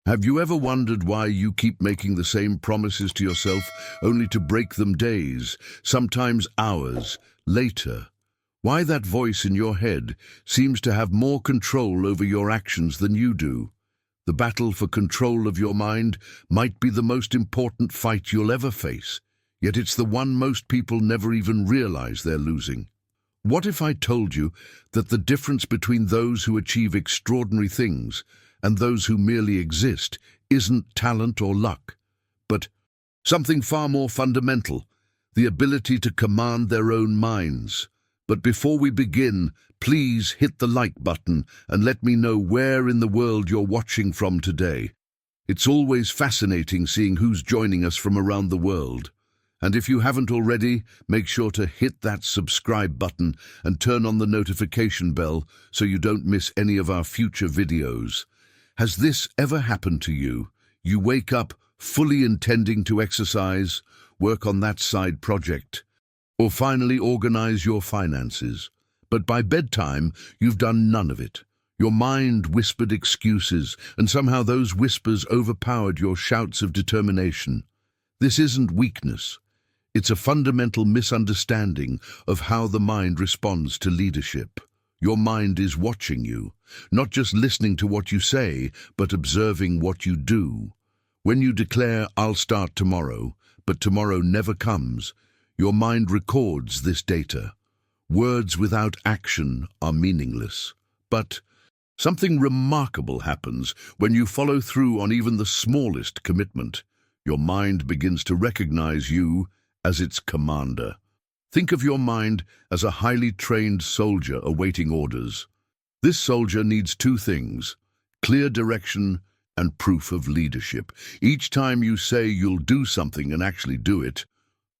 Have you ever wondered why you keep making the same promises to yourself only to break them days, sometimes hours, later? Why that voice in your head seems to have more control over your actions than you do? The battle for control of your mind might be the most important fight you'll ever face, yet it's the one most people never even realize they're losing. What if I told you that the difference between those who achieve extraordinary things and those who merely exist isn't talent or luck, but something far more fundamental, the ability to command their own minds? But before we begin, please hit the like button and let me know where in the world you're watching from today. It's always fascinating seeing who's joining us from around the world. And if you haven't already, make sure to hit that subscribe button and turn on the notification bell so you don't miss any of our future videos. Has this ever happened to you? You wake up fully intending to exercise, work on that side project, or finally organize your finances. But by bedtime, you've done none of it. Your mind whispered excuses, and somehow those whispers overpowered your shouts of determination. This isn't weakness. It's a fundamental misunderstanding of how the mind responds to leadership. Your mind is watching you, not just listening to what you say, but observing what you do. When you declare, "I'll start tomorrow," but tomorrow never comes, your mind records this data. Words without action are meaningless. But something remarkable happens when you follow through on even the smallest commitment. Your mind begins to recognize you as its commander. Think of your mind as a highly trained soldier awaiting orders. This soldier needs two things: clear direction and proof of leadership. Each time you say you'll do something and actually do it,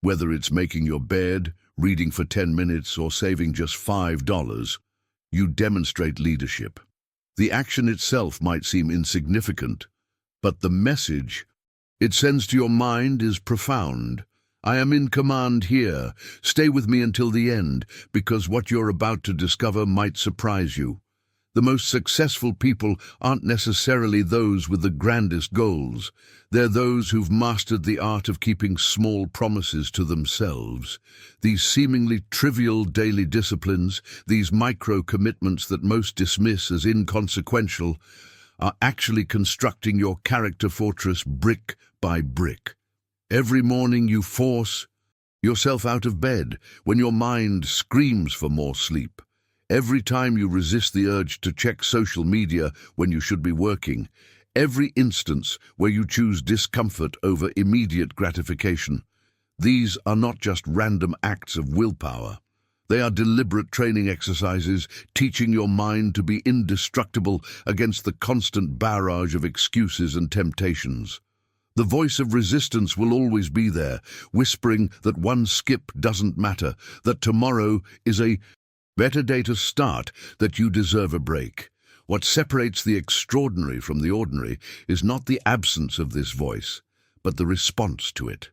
whether it's making your bed, reading for 10 minutes, or saving just $5, you demonstrate leadership. The action itself might seem insignificant, but the message it sends to your mind is profound. I am in command here. Stay with me until the end, because what you're about to discover might surprise you. The most successful people aren't necessarily those with the grandest goals. They're those who've mastered the art of keeping small promises to themselves. These seemingly trivial daily disciplines, these micro-commitments that most dismiss as inconsequential, are actually constructing your character fortress brick by brick. Every morning you force yourself out of bed when your mind screams for more sleep. Every time you resist the urge to check social media when you should be working. Every instance where you choose discomfort over immediate gratification. These are not just random acts of willpower. They are deliberate training exercises, teaching your mind to be indestructible against the constant barrage of excuses and temptations. The voice of resistance will always be there, whispering that one skip doesn't matter, that tomorrow is a better day to start, that you deserve a break. What separates the extraordinary from the ordinary is not the absence of this voice, but the response to it.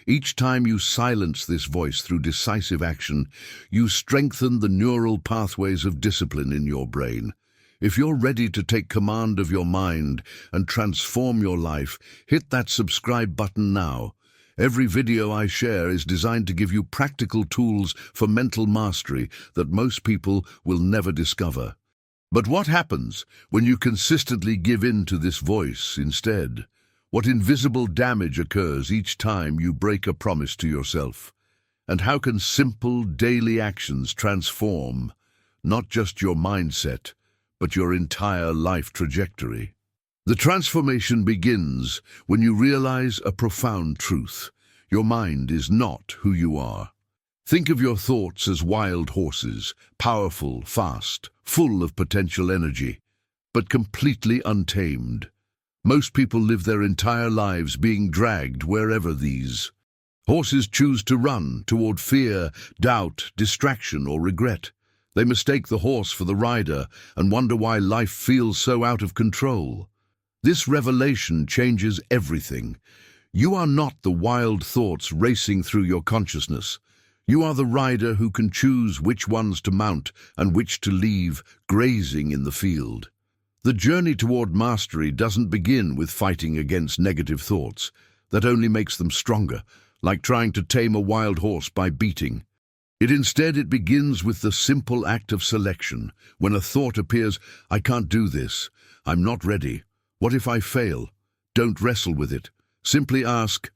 Each time you silence this voice through decisive action, you strengthen the neural pathways of discipline in your brain. If you're ready to take command of your mind and transform your life, hit that subscribe button now. Every video I share is designed to give you practical tools for mental mastery that most people will never discover. But what happens when you consistently give in to this voice instead? What invisible damage occurs each time you break a promise to yourself? And how can simple daily actions transform not just your mindset, but your entire life trajectory? The transformation begins when you realize a profound truth. Your mind is not who you are. Think of your thoughts as wild horses, powerful, fast, full of potential energy, but completely untamed. Most people live their entire lives being dragged wherever these horses choose to run, toward fear, doubt, distraction, or regret. They mistake the horse for the rider and wonder why life feels so out of control. This revelation changes everything. You are not the wild thoughts racing through your consciousness. You are the rider who can choose which ones to mount and which to leave grazing in the field. The journey toward mastery doesn't begin with fighting against negative thoughts. That only makes them stronger, like trying to tame a wild horse by beating. It begins with the simple act of selection. When a thought appears, I can't do this, I'm not ready, what if I fail? Don't wrestle with it. Simply ask,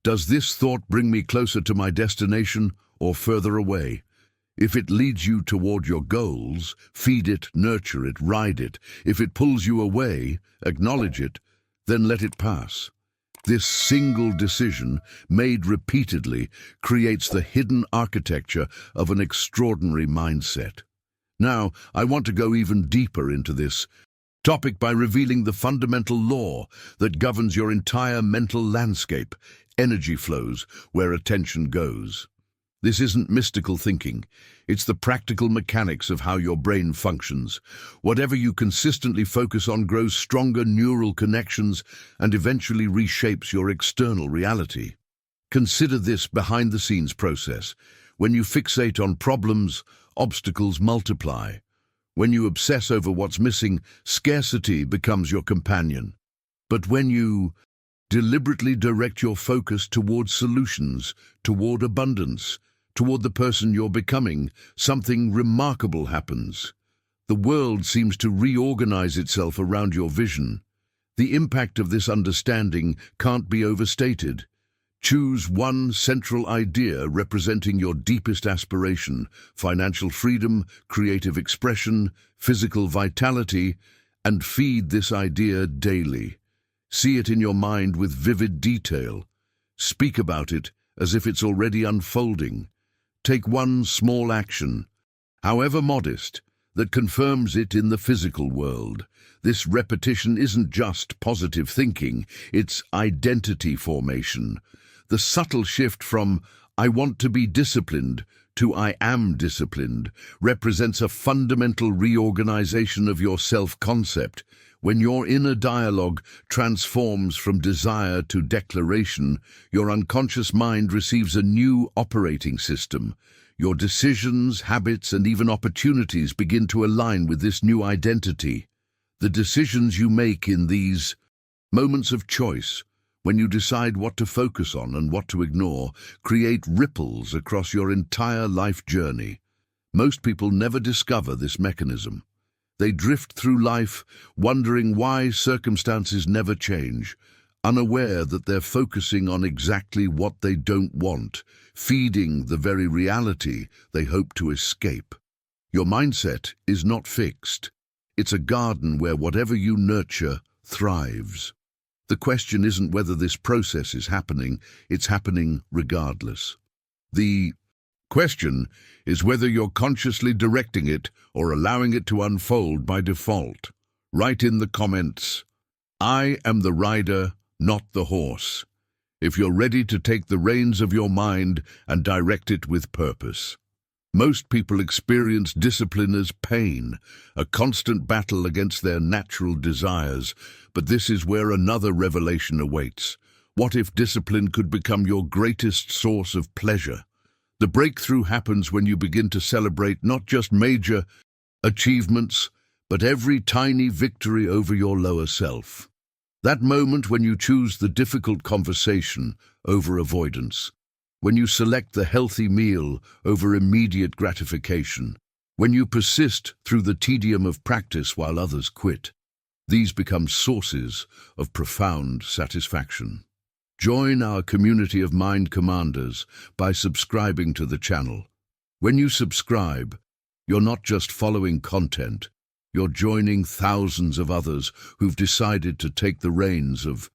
does this thought bring me closer to my destination or further away? If it leads you toward your goals, feed it, nurture it, ride it. If it pulls you away, acknowledge it, then let it pass. This single decision, made repeatedly, creates the hidden architecture of an extraordinary mindset. Now, I want to go even deeper into this topic by revealing the fundamental law that governs your entire mental landscape: energy flows where attention goes. This isn't mystical thinking. It's the practical mechanics of how your brain functions. Whatever you consistently focus on grows stronger neural connections and eventually reshapes your external reality. Consider this behind-the-scenes process. When you fixate on problems, obstacles multiply. When you obsess over what's missing, scarcity becomes your companion. But when you deliberately direct your focus toward solutions, toward abundance, toward the person you're becoming, something remarkable happens. The world seems to reorganize itself around your vision. The impact of this understanding can't be overstated. Choose one central idea representing your deepest aspiration: financial freedom, creative expression, physical vitality, and feed this idea daily. See it in your mind with vivid detail. Speak about it as if it's already unfolding. Take one small action, however modest, that confirms it in the physical world. This repetition isn't just positive thinking, it's identity formation. The subtle shift from "I want to be disciplined" to "I am disciplined" represents a fundamental reorganization of your self-concept. When your inner dialogue transforms from desire to declaration, your unconscious mind receives a new operating system. Your decisions, habits, and even opportunities begin to align with this new identity. The decisions you make in these moments of choice, when you decide what to focus on and what to ignore, create ripples across your entire life journey. Most people never discover this mechanism. They drift through life wondering why circumstances never change, unaware that they're focusing on exactly what they don't want, feeding the very reality they hope to escape. Your mindset is not fixed. It's a garden where whatever you nurture thrives. The question isn't whether this process is happening, it's happening regardless. The question is whether you're consciously directing it or allowing it to unfold by default. Write in the comments, "I am the rider, not the horse," if you're ready to take the reins of your mind and direct it with purpose. Most people experience discipline as pain, a constant battle against their natural desires, but this is where another revelation awaits. What if discipline could become your greatest source of pleasure? The breakthrough happens when you begin to celebrate not just major achievements, but every tiny victory over your lower self. That moment when you choose the difficult conversation over avoidance, when you select the healthy meal over immediate gratification, when you persist through the tedium of practice while others quit, these become sources of profound satisfaction. Join our community of Mind Commanders by subscribing to the channel. When you subscribe, you're not just following content, you're joining thousands of others who've decided to take the reins of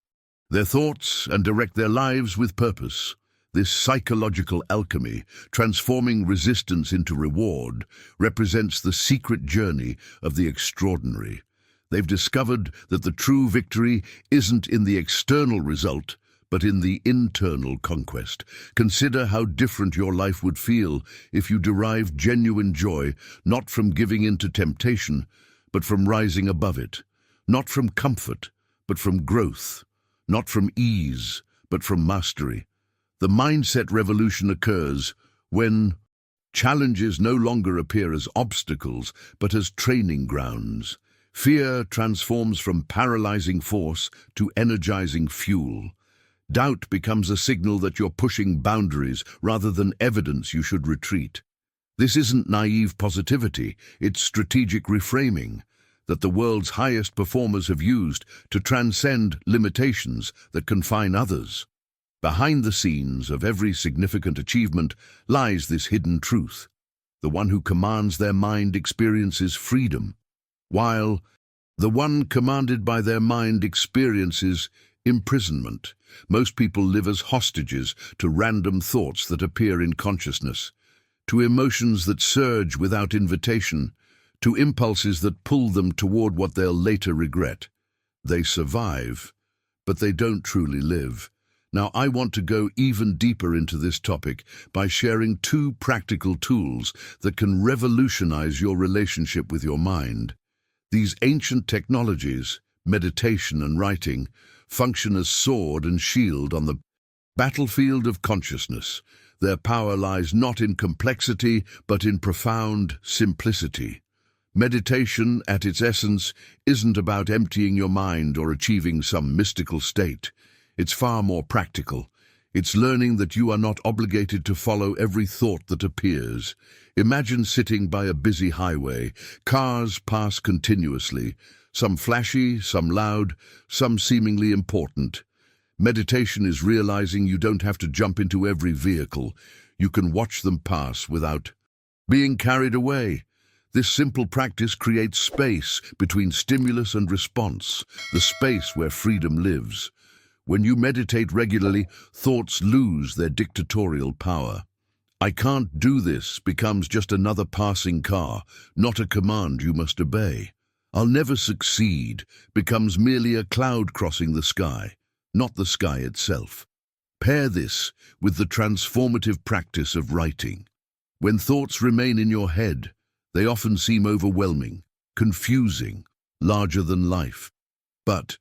their thoughts and direct their lives with purpose. This psychological alchemy, transforming resistance into reward, represents the secret journey of the extraordinary. They've discovered that the true victory isn't in the external result, but in the internal conquest. Consider how different your life would feel if you derived genuine joy not from giving in to temptation, but from rising above it. Not from comfort, but from growth. Not from ease, but from mastery. The mindset revolution occurs when challenges no longer appear as obstacles, but as training grounds. Fear transforms from paralyzing force to energizing fuel. Doubt becomes a signal that you're pushing boundaries rather than evidence you should retreat. This isn't naive positivity, it's strategic reframing that the world's highest performers have used to transcend limitations that confine others. Behind the scenes of every significant achievement lies this hidden truth. The one who commands their mind experiences freedom, while the one commanded by their mind experiences imprisonment. Most people live as hostages to random thoughts that appear in consciousness, to emotions that surge without invitation, to impulses that pull them toward what they'll later regret. They survive, but they don't truly live. Now, I want to go even deeper into this topic by sharing two practical tools that can revolutionize your relationship with your mind. These ancient technologies, meditation and writing, function as sword and shield on the battlefield of consciousness. Their power lies not in complexity, but in profound simplicity. Meditation, at its essence, isn't about emptying your mind or achieving some mystical state. It's far more practical. It's learning that you are not obligated to follow every thought that appears. Imagine sitting by a busy highway. Cars pass continuously, some flashy, some loud, some seemingly important. Meditation is realizing you don't have to jump into every vehicle. You can watch them pass without being carried away. This simple practice creates space between stimulus and response, the space where freedom lives. When you meditate regularly, thoughts lose their dictatorial power. "I can't do this" becomes just another passing car, not a command you must obey. "I'll never succeed" becomes merely a cloud crossing the sky, not the sky itself. Pair this with the transformative practice of writing. When thoughts remain in your head, they often seem overwhelming, confusing, larger than life. But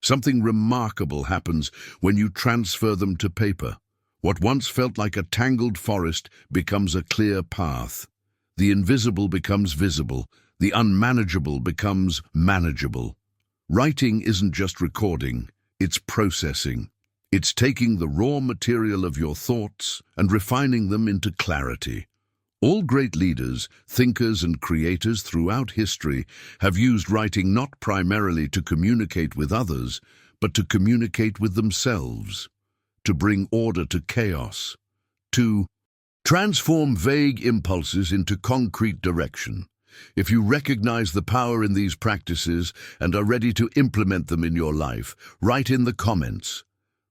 something remarkable happens when you transfer them to paper. What once felt like a tangled forest becomes a clear path. The invisible becomes visible. The unmanageable becomes manageable. Writing isn't just recording, it's processing. It's taking the raw material of your thoughts and refining them into clarity. All great leaders, thinkers, and creators throughout history have used writing not primarily to communicate with others, but to communicate with themselves, to bring order to chaos, to transform vague impulses into concrete direction. If you recognize the power in these practices and are ready to implement them in your life, write in the comments,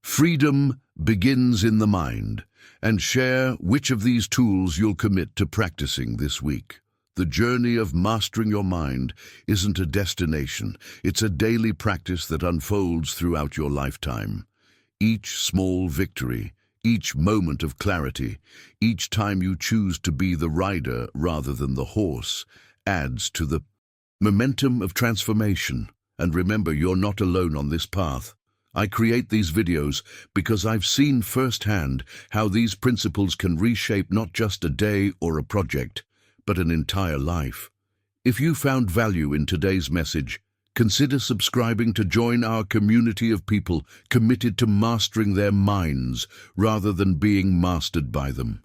"Freedom begins in the mind," and share which of these tools you'll commit to practicing this week. The journey of mastering your mind isn't a destination, it's a daily practice that unfolds throughout your lifetime. Each small victory, each moment of clarity, each time you choose to be the rider rather than the horse, adds to the momentum of transformation. And remember, you're not alone on this path. I create these videos because I've seen firsthand how these principles can reshape not just a day or a project, but an entire life. If you found value in today's message, consider subscribing to join our community of people committed to mastering their minds rather than being mastered by them.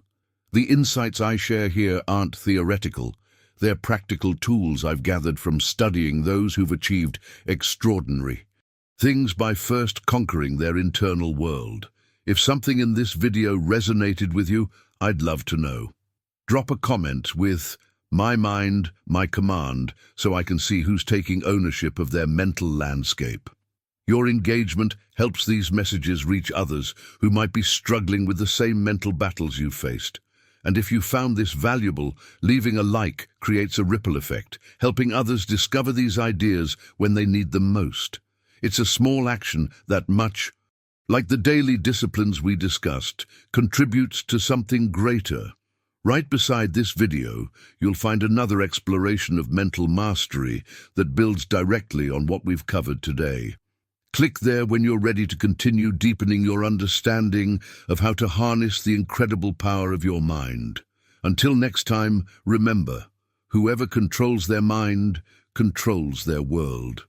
The insights I share here aren't theoretical. They're practical tools I've gathered from studying those who've achieved extraordinary things by first conquering their internal world. If something in this video resonated with you, I'd love to know. Drop a comment with "My mind, my command," so I can see who's taking ownership of their mental landscape. Your engagement helps these messages reach others who might be struggling with the same mental battles you've faced. And if you found this valuable, leaving a like creates a ripple effect, helping others discover these ideas when they need them most. It's a small action that, much like the daily disciplines we discussed, contributes to something greater. Right beside this video, you'll find another exploration of mental mastery that builds directly on what we've covered today. Click there when you're ready to continue deepening your understanding of how to harness the incredible power of your mind. Until next time, remember, whoever controls their mind controls their world.